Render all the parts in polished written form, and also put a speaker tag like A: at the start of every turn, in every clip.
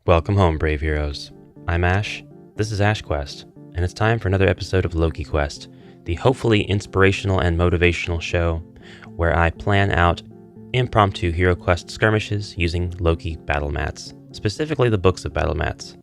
A: Welcome home, brave heroes. I'm Ash, this is HeroQuest, and it's time for another episode of LokeQuest, the hopefully inspirational and motivational show where I plan out impromptu HeroQuest skirmishes using Loki battle mats, specifically the books of battle mats.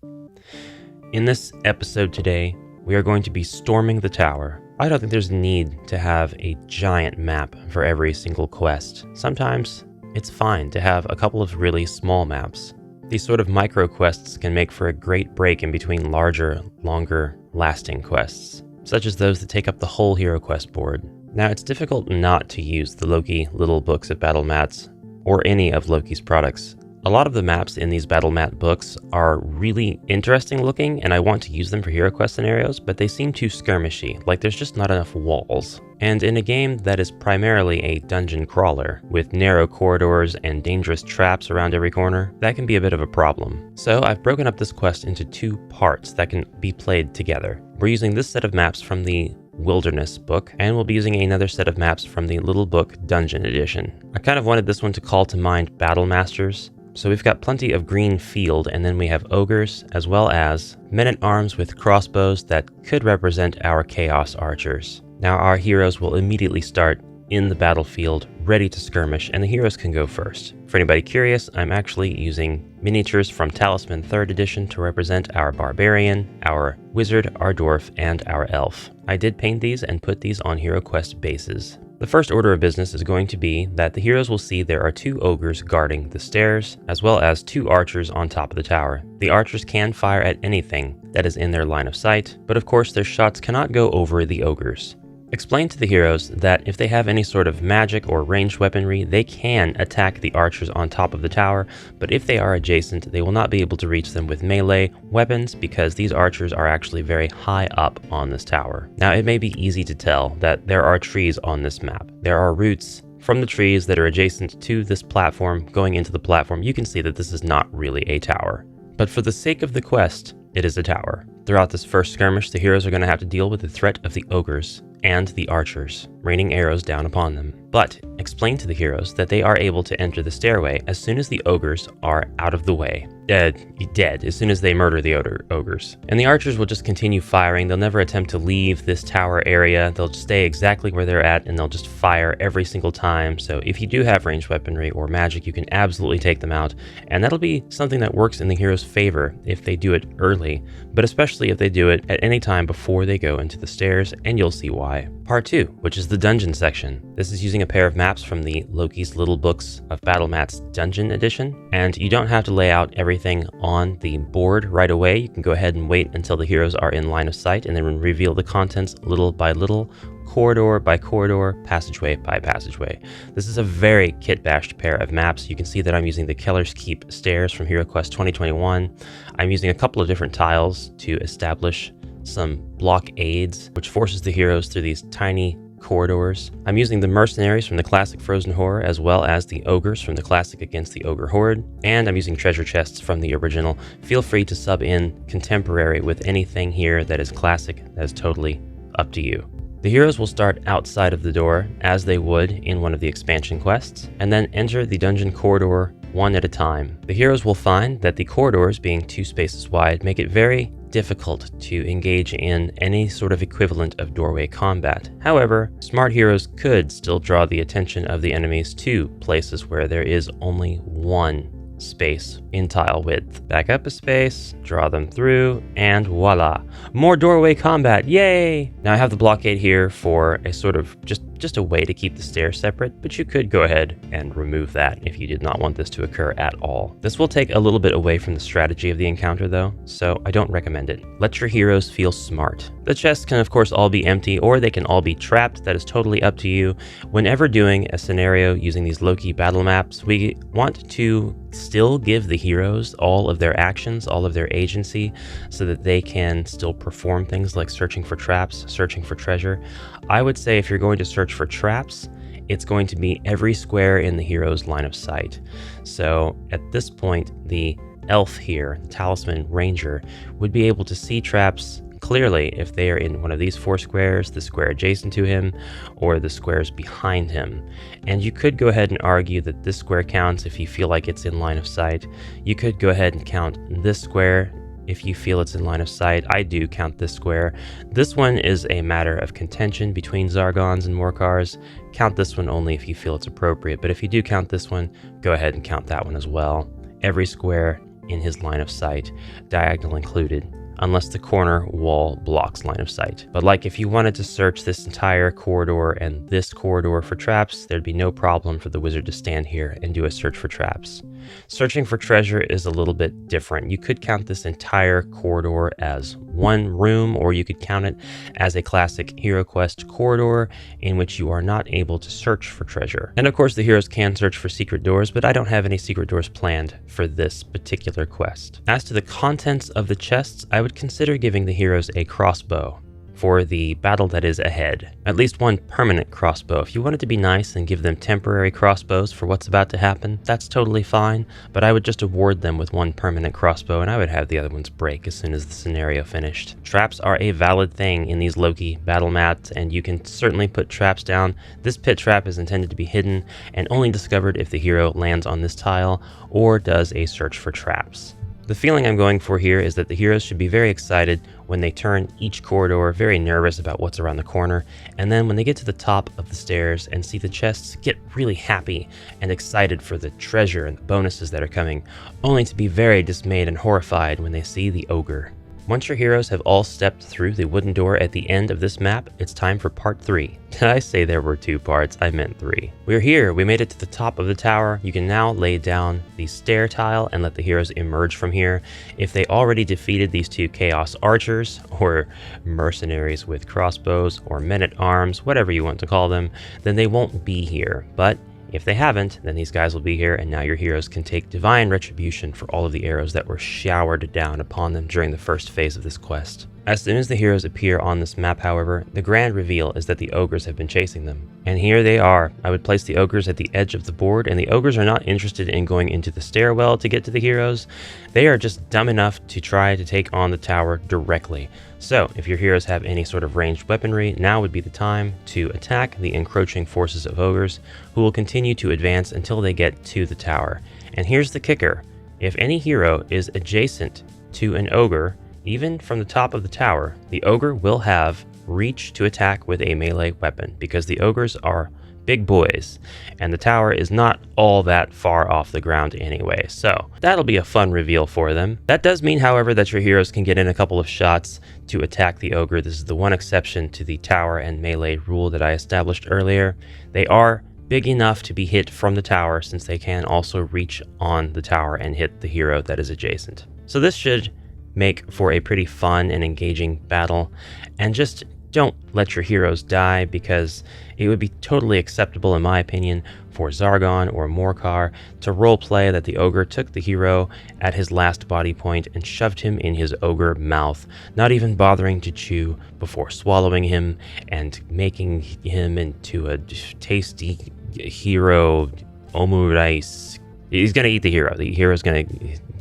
A: In this episode today, we are going to be storming the tower. I don't think there's a need to have a giant map for every single quest. Sometimes it's fine to have a couple of really small maps. These sort of micro quests can make for a great break in between larger, longer, lasting quests, such as those that take up the whole HeroQuest board. Now, it's difficult not to use the Loki Little Books of Battle Mats, or any of Loki's products. A lot of the maps in these battle mat books are really interesting looking, and I want to use them for HeroQuest scenarios, but they seem too skirmishy, like there's just not enough walls. And in a game that is primarily a dungeon crawler, with narrow corridors and dangerous traps around every corner, that can be a bit of a problem. So I've broken up this quest into two parts that can be played together. We're using this set of maps from the Wilderness book, and we'll be using another set of maps from the Little Book Dungeon Edition. I kind of wanted this one to call to mind Battle Masters. So we've got plenty of green field, and then we have ogres, as well as men-at-arms with crossbows that could represent our chaos archers. Now our heroes will immediately start in the battlefield, ready to skirmish, and the heroes can go first. For anybody curious, I'm actually using miniatures from Talisman 3rd Edition to represent our barbarian, our wizard, our dwarf, and our elf. I did paint these and put these on HeroQuest bases. The first order of business is going to be that the heroes will see there are two ogres guarding the stairs, as well as two archers on top of the tower. The archers can fire at anything that is in their line of sight, but of course their shots cannot go over the ogres. Explain to the heroes that if they have any sort of magic or ranged weaponry, they can attack the archers on top of the tower, but if they are adjacent, they will not be able to reach them with melee weapons because these archers are actually very high up on this tower. Now, it may be easy to tell that there are trees on this map. There are roots from the trees that are adjacent to this platform going into the platform. You can see that this is not really a tower. But for the sake of the quest, it is a tower. Throughout this first skirmish, the heroes are going to have to deal with the threat of the ogres and the archers, raining arrows down upon them. But explain to the heroes that they are able to enter the stairway as soon as the ogres are out of the way. Dead as soon as they murder the ogres. And the archers will just continue firing. They'll never attempt to leave this tower area. They'll just stay exactly where they're at, and they'll just fire every single time. So if you do have ranged weaponry or magic, you can absolutely take them out. And that'll be something that works in the hero's favor if they do it early, but especially if they do it at any time before they go into the stairs, and you'll see why. Part 2, which is the dungeon section. This is using a pair of maps from the Loki's Little Books of Battle Mats Dungeon Edition, and you don't have to lay out everything on the board right away. You can go ahead and wait until the heroes are in line of sight and then reveal the contents little by little, corridor by corridor, passageway by passageway. This is a very kit-bashed pair of maps. You can see that I'm using the Keller's Keep stairs from HeroQuest 2021. I'm using a couple of different tiles to establish some blockades, which forces the heroes through these tiny corridors. I'm using the mercenaries from the classic Frozen Horror, as well as the ogres from the classic Against the Ogre Horde, and I'm using treasure chests from the original. Feel free to sub in contemporary with anything here that is classic. That is totally up to you. The heroes will start outside of the door, as they would in one of the expansion quests, and then enter the dungeon corridor one at a time. The heroes will find that the corridors, being 2 spaces wide, make it very difficult to engage in any sort of equivalent of doorway combat. However, smart heroes could still draw the attention of the enemies to places where there is only one space in tile width. Back up a space, draw them through, and voila! More doorway combat, yay! Now I have the blockade here for a sort of just a way to keep the stairs separate, but you could go ahead and remove that if you did not want this to occur at all. This will take a little bit away from the strategy of the encounter though, so I don't recommend it. Let your heroes feel smart. The chests can of course all be empty, or they can all be trapped. That is totally up to you. Whenever doing a scenario using these Loki battle maps, we want to still give the heroes all of their actions, all of their agency, so that they can still perform things like searching for traps, searching for treasure. I would say if you're going to search for traps, it's going to be every square in the hero's line of sight. So at this point, the elf here, the Talisman Ranger, would be able to see traps clearly if they are in one of these 4 squares, the square adjacent to him, or the squares behind him. And you could go ahead and argue that this square counts if you feel like it's in line of sight. You could go ahead and count this square if you feel it's in line of sight. I do count this square. This one is a matter of contention between Zargons and Morkars. Count this one only if you feel it's appropriate, but if you do count this one, go ahead and count that one as well. Every square in his line of sight, diagonal included, unless the corner wall blocks line of sight. But like if you wanted to search this entire corridor and this corridor for traps, there'd be no problem for the wizard to stand here and do a search for traps. Searching for treasure is a little bit different. You could count this entire corridor as one room, or you could count it as a classic HeroQuest corridor in which you are not able to search for treasure. And of course the heroes can search for secret doors, but I don't have any secret doors planned for this particular quest. As to the contents of the chests, I would consider giving the heroes a crossbow for the battle that is ahead. At least one permanent crossbow. If you wanted to be nice and give them temporary crossbows for what's about to happen, that's totally fine, but I would just award them with one permanent crossbow and I would have the other ones break as soon as the scenario finished. Traps are a valid thing in these Loki battle mats, and you can certainly put traps down. This pit trap is intended to be hidden and only discovered if the hero lands on this tile or does a search for traps. The feeling I'm going for here is that the heroes should be very excited when they turn each corridor, very nervous about what's around the corner, and then when they get to the top of the stairs and see the chests, get really happy and excited for the treasure and the bonuses that are coming, only to be very dismayed and horrified when they see the ogre. Once your heroes have all stepped through the wooden door at the end of this map, it's time for part 3. Did I say there were 2 parts? I meant 3. We're here, we made it to the top of the tower. You can now lay down the stair tile and let the heroes emerge from here. If they already defeated these 2 chaos archers, or mercenaries with crossbows, or men-at-arms, whatever you want to call them, then they won't be here. But if they haven't, then these guys will be here, and now your heroes can take divine retribution for all of the arrows that were showered down upon them during the first phase of this quest. As soon as the heroes appear on this map, however, the grand reveal is that the ogres have been chasing them. And here they are. I would place the ogres at the edge of the board, and the ogres are not interested in going into the stairwell to get to the heroes. They are just dumb enough to try to take on the tower directly. So, if your heroes have any sort of ranged weaponry, now would be the time to attack the encroaching forces of ogres, who will continue to advance until they get to the tower. And here's the kicker. If any hero is adjacent to an ogre, even from the top of the tower, the ogre will have reach to attack with a melee weapon, because the ogres are big boys, and the tower is not all that far off the ground anyway, so that'll be a fun reveal for them. That does mean, however, that your heroes can get in a couple of shots to attack the ogre. This is the one exception to the tower and melee rule that I established earlier. They are big enough to be hit from the tower, since they can also reach on the tower and hit the hero that is adjacent. So this should make for a pretty fun and engaging battle, and just don't let your heroes die, because it would be totally acceptable, in my opinion, for Zargon or Morkar to roleplay that the ogre took the hero at his last body point and shoved him in his ogre mouth, not even bothering to chew before swallowing him and making him into a tasty hero omurice. He's gonna eat the hero. The hero's gonna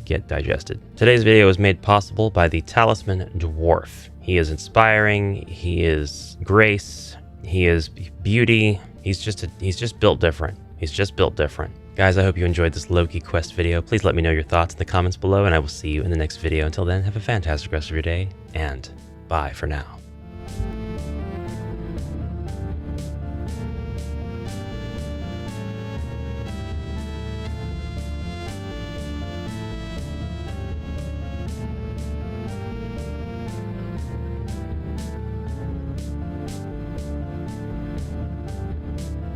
A: get digested. Today's video was made possible by the Talisman Dwarf. He is inspiring, he is grace, he is beauty. He's just built different. He's just built different. Guys, I hope you enjoyed this LokeQuest video. Please let me know your thoughts in the comments below, and I will see you in the next video. Until then, have a fantastic rest of your day, and bye for now.